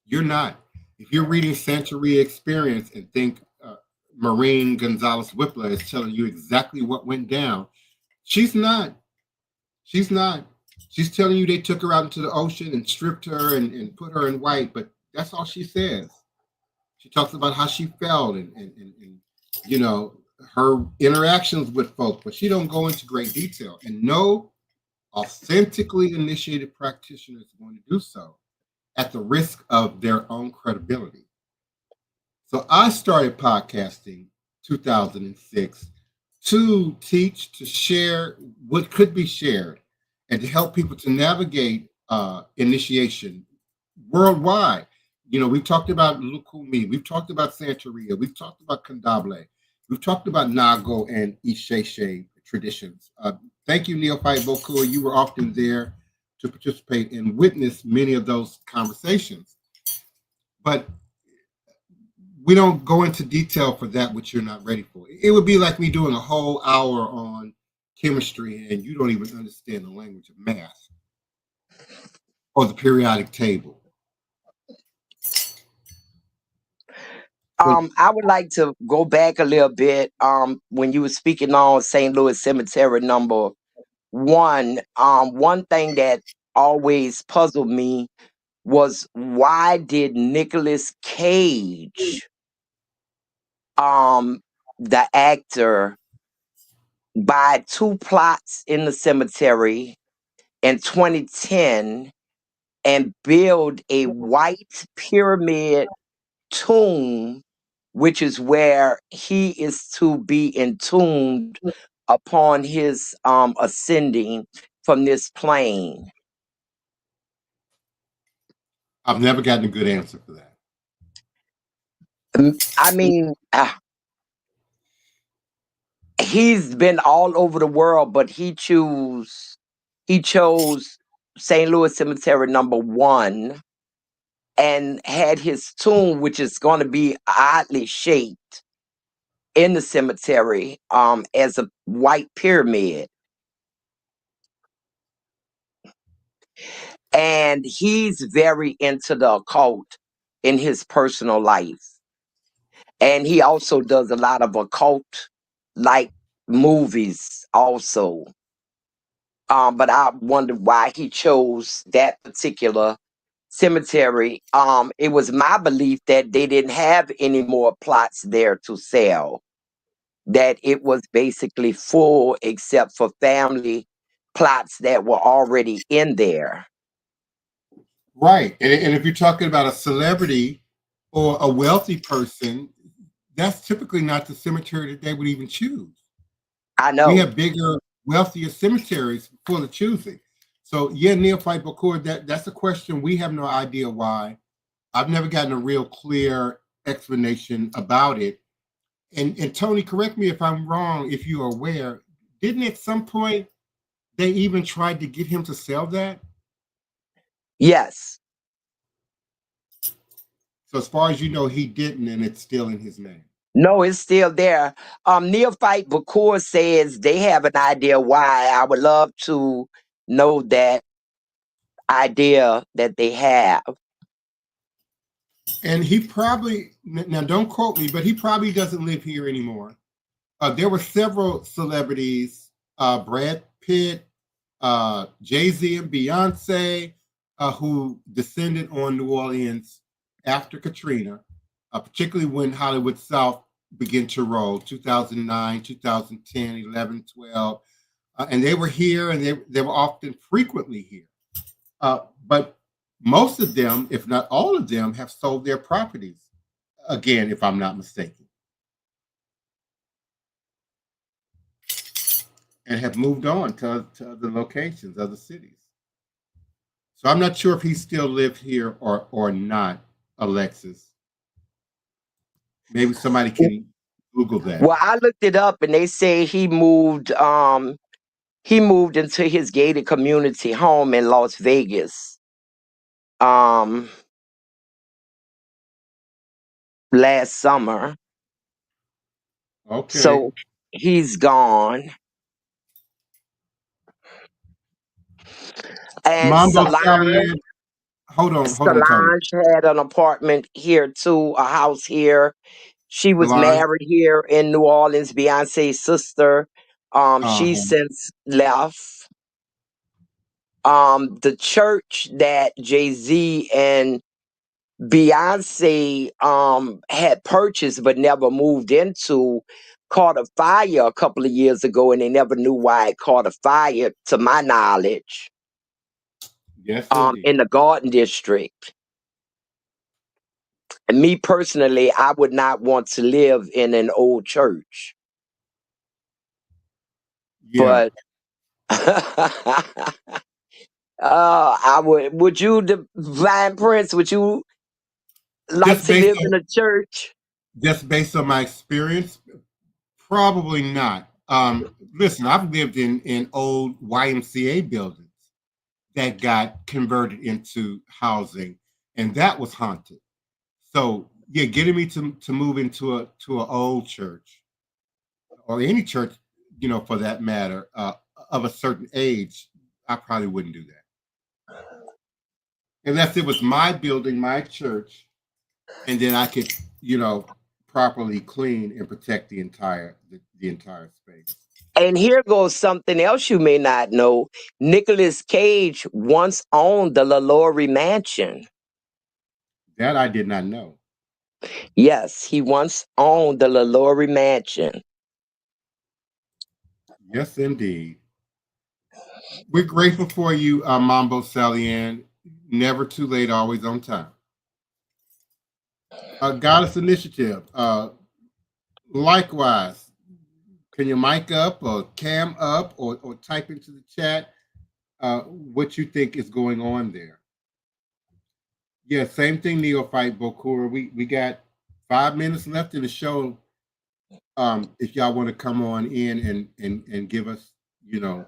[SPEAKER 1] You're not. If you're reading Santeria Experience and think Maureen Gonzalez Whippler is telling you exactly what went down, she's not. She's not. She's telling you they took her out into the ocean and stripped her and put her in white, but that's all she says. She talks about how she felt and you know her interactions with folks, but she don't go into great detail. And no authentically initiated practitioner is going to do so at the risk of their own credibility. So I started podcasting 2006 to teach, to share what could be shared, and to help people to navigate initiation worldwide. You know, we've talked about Lukumi, we've talked about Santeria, we've talked about Kandable, we've talked about Nago and Isheshe traditions. Thank you, Neophyte Bokur. You were often there to participate and witness many of those conversations. But we don't go into detail for that which you're not ready for. It would be like me doing a whole hour on chemistry and you don't even understand the language of math or the periodic table.
[SPEAKER 2] I would like to go back a little bit. When you were speaking on St. Louis Cemetery number 1, one thing that always puzzled me was why did Nicolas Cage, the actor, buy 2 plots in the cemetery in 2010 and build a white pyramid tomb, which is where he is to be entombed upon his ascending from this plane.
[SPEAKER 1] I've never gotten a good answer for that.
[SPEAKER 2] I mean, he's been all over the world, but he chose St. Louis Cemetery number 1 and had his tomb, which is going to be oddly shaped in the cemetery, as a white pyramid. And he's very into the occult in his personal life. And he also does a lot of occult like movies also. But I wonder why he chose that particular cemetery. It was my belief that they didn't have any more plots there to sell, that it was basically full except for family plots that were already in there.
[SPEAKER 1] Right. And if you're talking about a celebrity or a wealthy person, that's typically not the cemetery that they would even choose.
[SPEAKER 2] I know.
[SPEAKER 1] We have bigger, wealthier cemeteries for the choosing. So yeah, Neophyte Bakur, that's a question we have no idea why. I've never gotten a real clear explanation about it. And Tony, correct me if I'm wrong, if you're aware, didn't at some point they even tried to get him to sell that?
[SPEAKER 2] Yes.
[SPEAKER 1] So as far as you know, he didn't, and it's still in his name.
[SPEAKER 2] No, it's still there. Neophyte Bakur says they have an idea why. I would love to know that idea that they have.
[SPEAKER 1] And he probably, now don't quote me, but he probably doesn't live here anymore. There were several celebrities, Brad Pitt, Jay-Z and Beyonce, who descended on New Orleans after Katrina, particularly when Hollywood South began to roll, 2009, 2010, 11, 12. And they were here and they were often frequently here. But most of them, if not all of them, have sold their properties, again, if I'm not mistaken, and have moved on to other locations, other cities. So I'm not sure if he still lived here or not, Alexis. Maybe somebody can Google that.
[SPEAKER 2] Well, I looked it up and they say he moved into his gated community home in Las Vegas. Last summer.
[SPEAKER 1] Okay.
[SPEAKER 2] So he's gone. And
[SPEAKER 1] Mambo
[SPEAKER 2] Solana,
[SPEAKER 1] Salad, hold on, Tony.
[SPEAKER 2] Solange had an apartment here too, a house here. She was
[SPEAKER 1] Solange.
[SPEAKER 2] married here in New Orleans, Beyonce's sister. She
[SPEAKER 1] Uh-huh.
[SPEAKER 2] since left. The church that Jay-Z and Beyonce had purchased but never moved into caught a fire a couple of years ago, and they never knew why it caught a fire, to my knowledge,
[SPEAKER 1] Yes,
[SPEAKER 2] in
[SPEAKER 1] indeed.
[SPEAKER 2] the Garden District. And me personally, I would not want to live in an old church.
[SPEAKER 1] Yeah.
[SPEAKER 2] But I would you, Divine Prince, would you like
[SPEAKER 1] Just
[SPEAKER 2] to
[SPEAKER 1] based
[SPEAKER 2] live
[SPEAKER 1] on
[SPEAKER 2] in a church?
[SPEAKER 1] just based on my experience, probably not. Listen, I've lived in old YMCA buildings that got converted into housing, and that was haunted. So yeah, getting me to move into an old church or any church, for that matter, of a certain age, I probably wouldn't do that unless it was my building, my church, and then I could, properly clean and protect the entire space.
[SPEAKER 2] And here goes something else you may not know. Nicolas Cage once owned the LaLaurie Mansion.
[SPEAKER 1] That I did not know.
[SPEAKER 2] Yes, he once owned the LaLaurie Mansion.
[SPEAKER 1] Yes, indeed. We're grateful for you, Mambo Salian. Never too late, always on time. Goddess Initiative. Likewise, can you mic up or cam up or type into the chat what you think is going on there? Yeah, same thing, Neophyte Bokura. We got 5 minutes left in the show. If y'all want to come on in and give us, your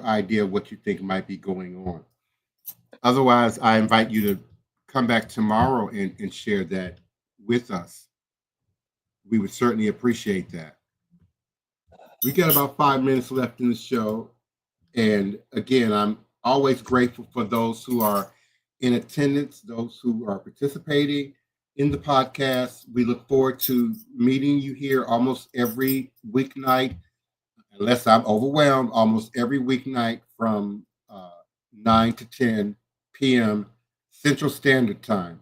[SPEAKER 1] idea of what you think might be going on. Otherwise, I invite you to come back tomorrow and share that with us. We would certainly appreciate that. We got about 5 minutes left in the show. And again, I'm always grateful for those who are in attendance, those who are participating in the podcast. We look forward to meeting you here almost every weeknight, unless I'm overwhelmed, almost every weeknight from 9 to 10 p.m. Central Standard Time.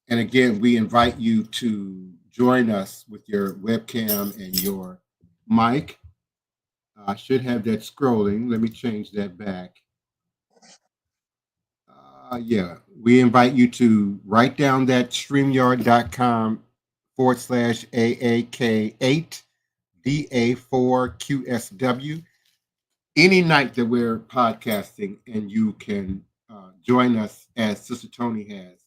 [SPEAKER 1] And again, we invite you to join us with your webcam and your mic. I should have that scrolling. Let me change that back. Yeah, we invite you to write down that streamyard.com/AAK8 DA4QSW any night that we're podcasting, and you can join us as Sister Tony has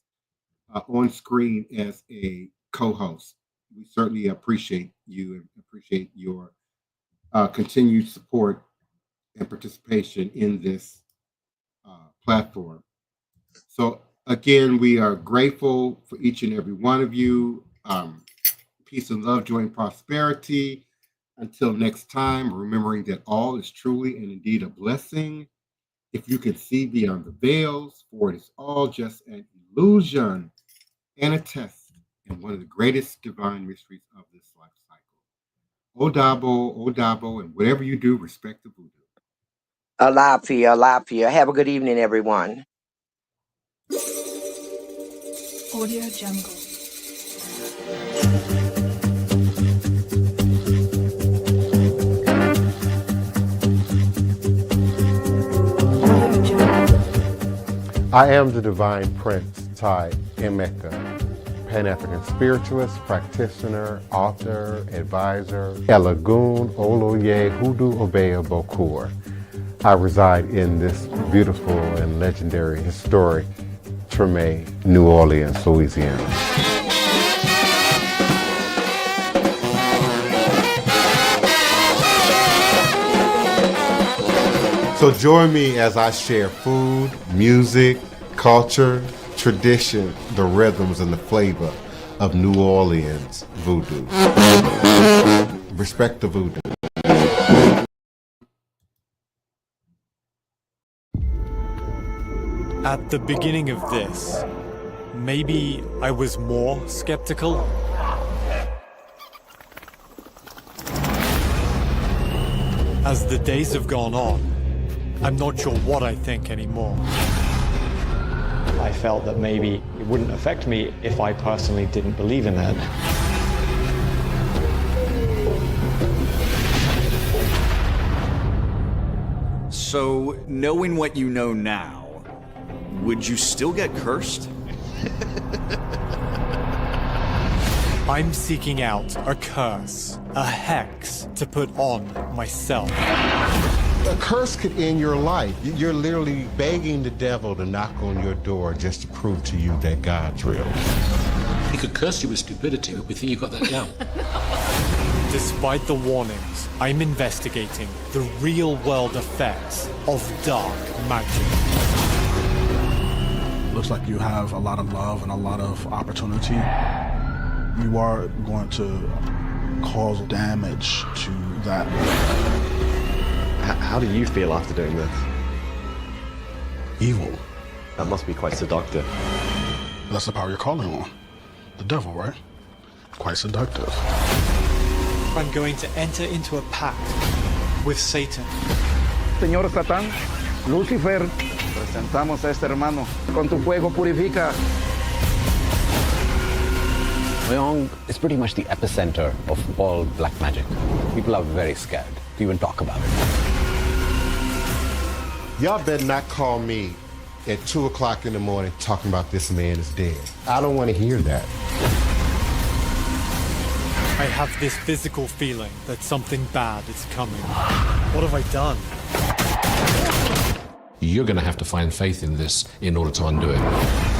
[SPEAKER 1] on screen as a co-host. We certainly appreciate you and appreciate your continued support and participation in this platform. So again, we are grateful for each and every one of you. Peace and love, joy and prosperity. Until next time, remembering that all is truly and indeed a blessing. If you can see beyond the veils, for it is all just an illusion and a test in one of the greatest divine mysteries of this life cycle. Odabo, and whatever you do, respect the Voodoo.
[SPEAKER 2] Alafia, Alafia. Have a good evening, everyone.
[SPEAKER 4] Audio Jungle.
[SPEAKER 5] I am the Divine Prince, Tai Emeka, Pan-African spiritualist, practitioner, author, advisor, Elagun Oloye Hoodoo Obeya Bokur. I reside in this beautiful and legendary, historic Treme, New Orleans, Louisiana. So join me as I share food, music, culture, tradition, the rhythms, and the flavor of New Orleans voodoo. Respect the voodoo.
[SPEAKER 6] At the beginning of this, maybe I was more skeptical. As the days have gone on, I'm not sure what I think anymore.
[SPEAKER 7] I felt that maybe it wouldn't affect me if I personally didn't believe in it.
[SPEAKER 8] So, knowing what you know now, would you still get cursed?
[SPEAKER 6] I'm seeking out a curse, a hex to put on myself.
[SPEAKER 5] A curse could end your life. You're literally begging the devil to knock on your door just to prove to you that God's real.
[SPEAKER 9] He could curse you with stupidity, but we think you got that down.
[SPEAKER 6] Despite the warnings, I'm investigating the real-world effects of dark magic.
[SPEAKER 10] Looks like you have a lot of love and a lot of opportunity. You are going to cause damage to that.
[SPEAKER 7] How do you feel after doing this?
[SPEAKER 10] Evil.
[SPEAKER 7] That must be quite seductive.
[SPEAKER 10] That's the power you're calling on. The devil, right? Quite seductive.
[SPEAKER 6] I'm going to enter into a pact with Satan.
[SPEAKER 11] Señor Satán, Lucifer, presentamos a este hermano. Con tu fuego purifica.
[SPEAKER 12] Wyong is pretty much the epicenter of all black magic. People are very scared to even talk about it.
[SPEAKER 5] Y'all better not call me at 2 o'clock in the morning talking about this man is dead. I don't want to hear that.
[SPEAKER 6] I have this physical feeling that something bad is coming. What have I done?
[SPEAKER 9] You're going to have to find faith in this in order to undo it.